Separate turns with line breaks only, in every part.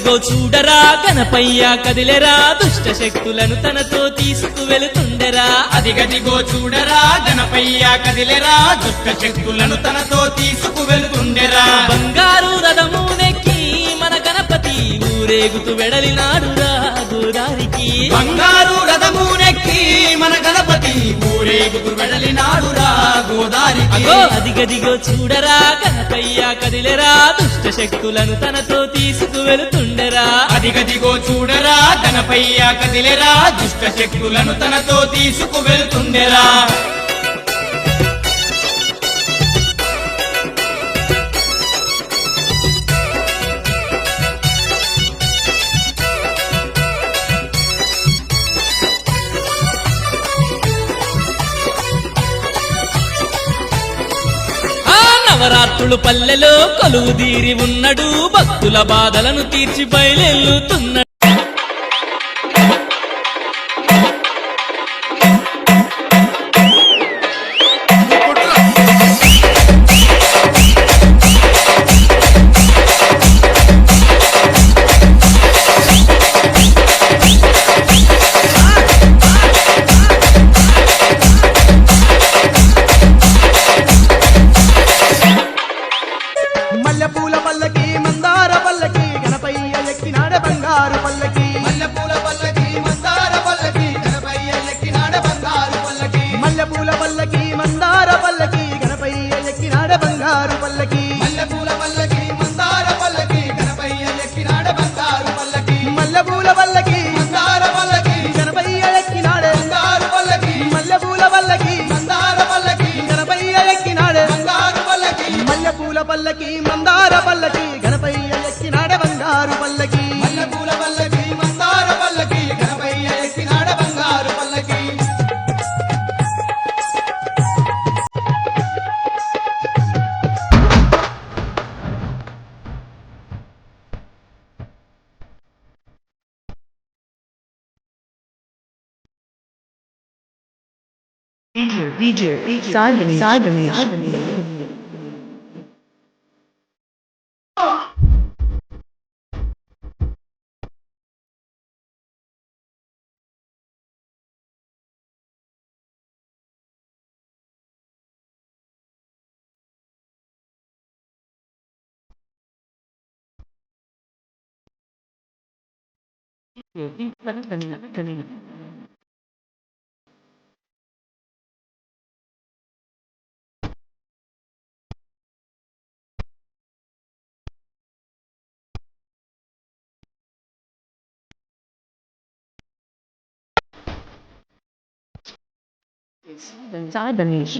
అదిగదిగో చూడరా గణపయ్య కదిలెరా దుష్ట శక్తులను తనతో తీసుకువెళుతుండెరా.
అదిగదిగో చూడరా గణపయ్య కదిలెరా దుష్ట శక్తులను తనతో తీసుకువెళ్తుండెరా.
బంగారు రథము నెక్కి మన గణపతి ఊరేగుతూ వెడలినాడురా గోదారికి.
బంగారు రథము నెక్కి మన గణపతి ఊరేగుతూ వెడలినాడురా గోదారికి.
అగో అదిగదిగో చూడరా గణపయ్య కదిలెరా దుష్ట శక్తులను తనతో తీసుకువెళుతుండెరా.
అదిగదిగో చూడరా గణపయ్య కదిలెరా దుష్ట శక్తులను తనతో తీసుకువెళ్తుండెరా.
నవరాత్రులు పల్లెలో కొలువుదీరి ఉన్నడు భక్తుల బాధలను తీర్చి బయలెల్లుతున్నాడు.
మల్లెపూల పల్లకి మందార పల్లకి గణపయ్య ఎక్కినాడ బంగారు పల్లకి.
మల్లెపూల పల్లకి మందార పల్లకి గణపయ్య ఎక్కినాడ బంగారు పల్లకి.
మల్లెపూల పల్లకి మందార పల్లకి గణపయ్య ఎక్కినాడ బంగారు పల్లకి.
మల్లెపూల పల్లకి మందార పల్లకి గణపయ్య ఎక్కినాడ బంగారు పల్లకి.
మల్లెపూల పల్లకి
మందార పల్లకి
గణపయ్య ఎక్కినాడే
బంగారు పల్లకి.
మల్లెపూల పల్లకి
మందార పల్లకి
గణపయ్య ఎక్కినాడే
బంగారు పల్లకి.
మల్లెపూల పల్లకి మందార పల్లకి గణపయ్య ఎక్కినాడ బంగారు పల్లకి.
మల్లెపూల పల్లకి మందార పల్లకి గణపయ్య ఎక్కినాడ బంగారు పల్లకి.
Cyberneys. Cyberneys.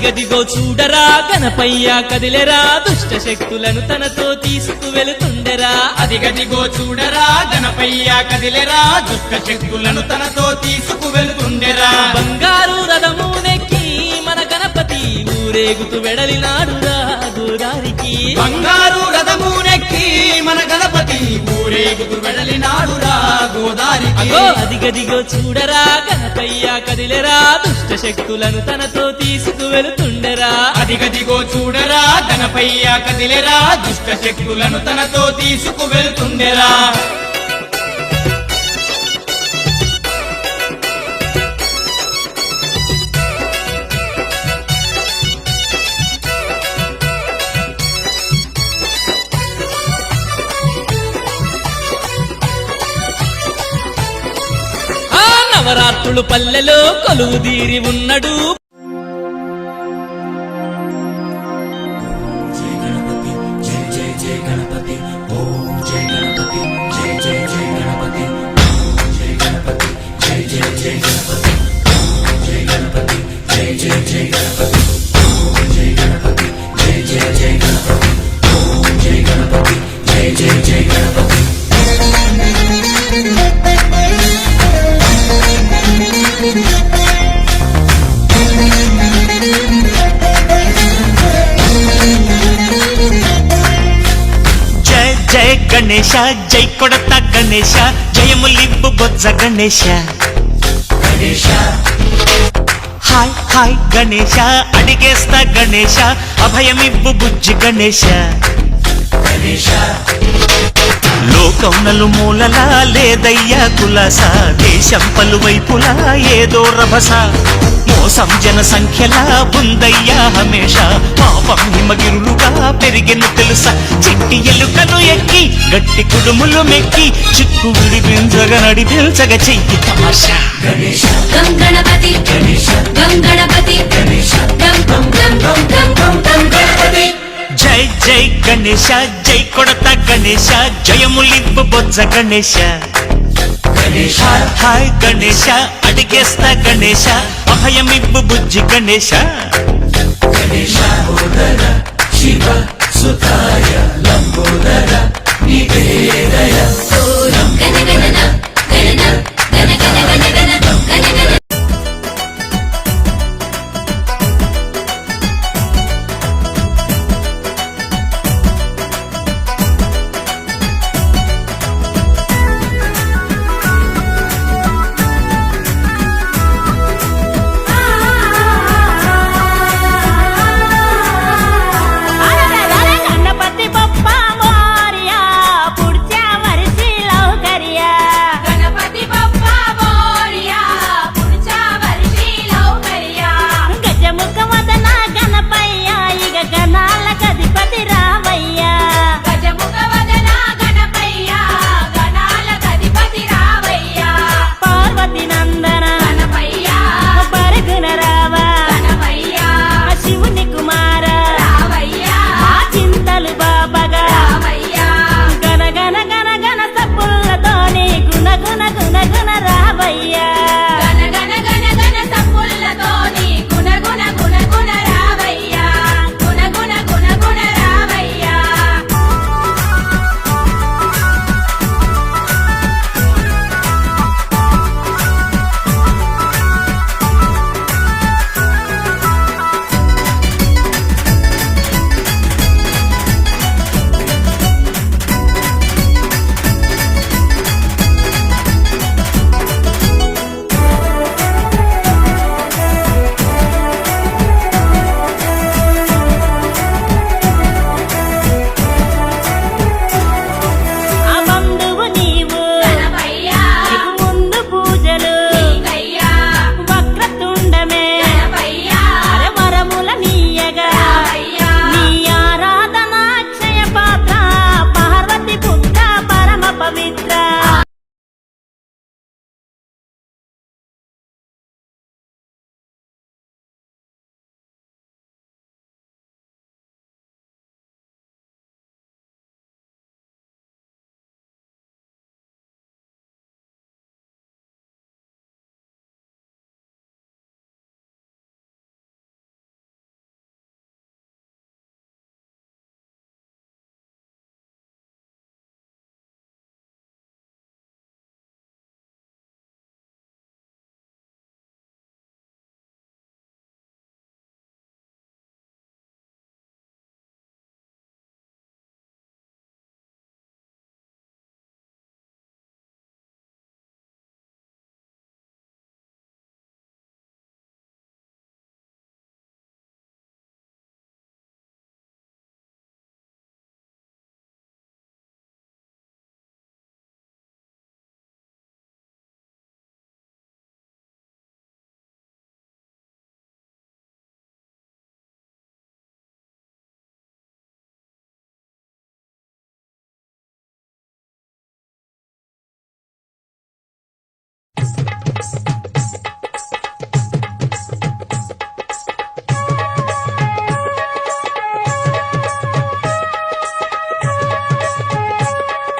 అదిగదిగో చూడరా గణపయ్య కదిలెరా దుష్ట శక్తులను తనతో తీసుకువెళుతుండెరా
అదిగదిగో చూడరా గణపయ్య కదిలెరా దుష్ట శక్తులను తనతో తీసుకువెళ్తుండెరా
బంగారు రథమునెక్కి మన గణపతి ఊరేగుతూ వెడలినాడురా గోదారికి
బంగారు రథమునెక్కి మన గణపతి ఊరేగుతూ వెడలినాడురా గోదారికి
అగో అదిగదిగో చూడరా గణపయ్య కదిలెరా దుష్ట శక్తులను తనతో తీసుకువెళుతుండెరా
అదిగదిగో చూడరా గణపయ్య కదిలెరా దుష్ట శక్తులను తనతో తీసుకువెళ్తుండెరా
ఆ నవరాత్రులు పల్లెలో కొలువుదీరి ఉన్నడు
జయ జయ గణేశ జై కొడత గణేశ జయములిబ్బు బొజ్జ గణేశ హాయ్ హాయ్ గణేశ అడిగేస్తా గణేశ అభయమిబ్బు బుజ్జి గణేశ లోకం నలుమూలలా లేదయ్యా కులాస దేశం పలువైపులా ఏదో రభస మోసం జన సంఖ్యలా ఉందయ్యా హమేష పాపం హిమగిరులుగా పెరిగెను తెలుసా చిట్టి ఎలుకను ఎక్కి గట్టి కుడుములు మెక్కి చిక్కు విడిపించగా నడిపించగా చెయ్యి తమాషా
గం గణపతి గం గణపతి గం గం గం గం గం గం గం గణపతి
జై జై గణేశ జై కొడత గణేశ జయములిబ్బు బొజ్జ గణేశ హాయ్ హాయ్ గణేశ అడిగేస్తా గణేశ అభయమిబ్బు బుజ్జి గణేశ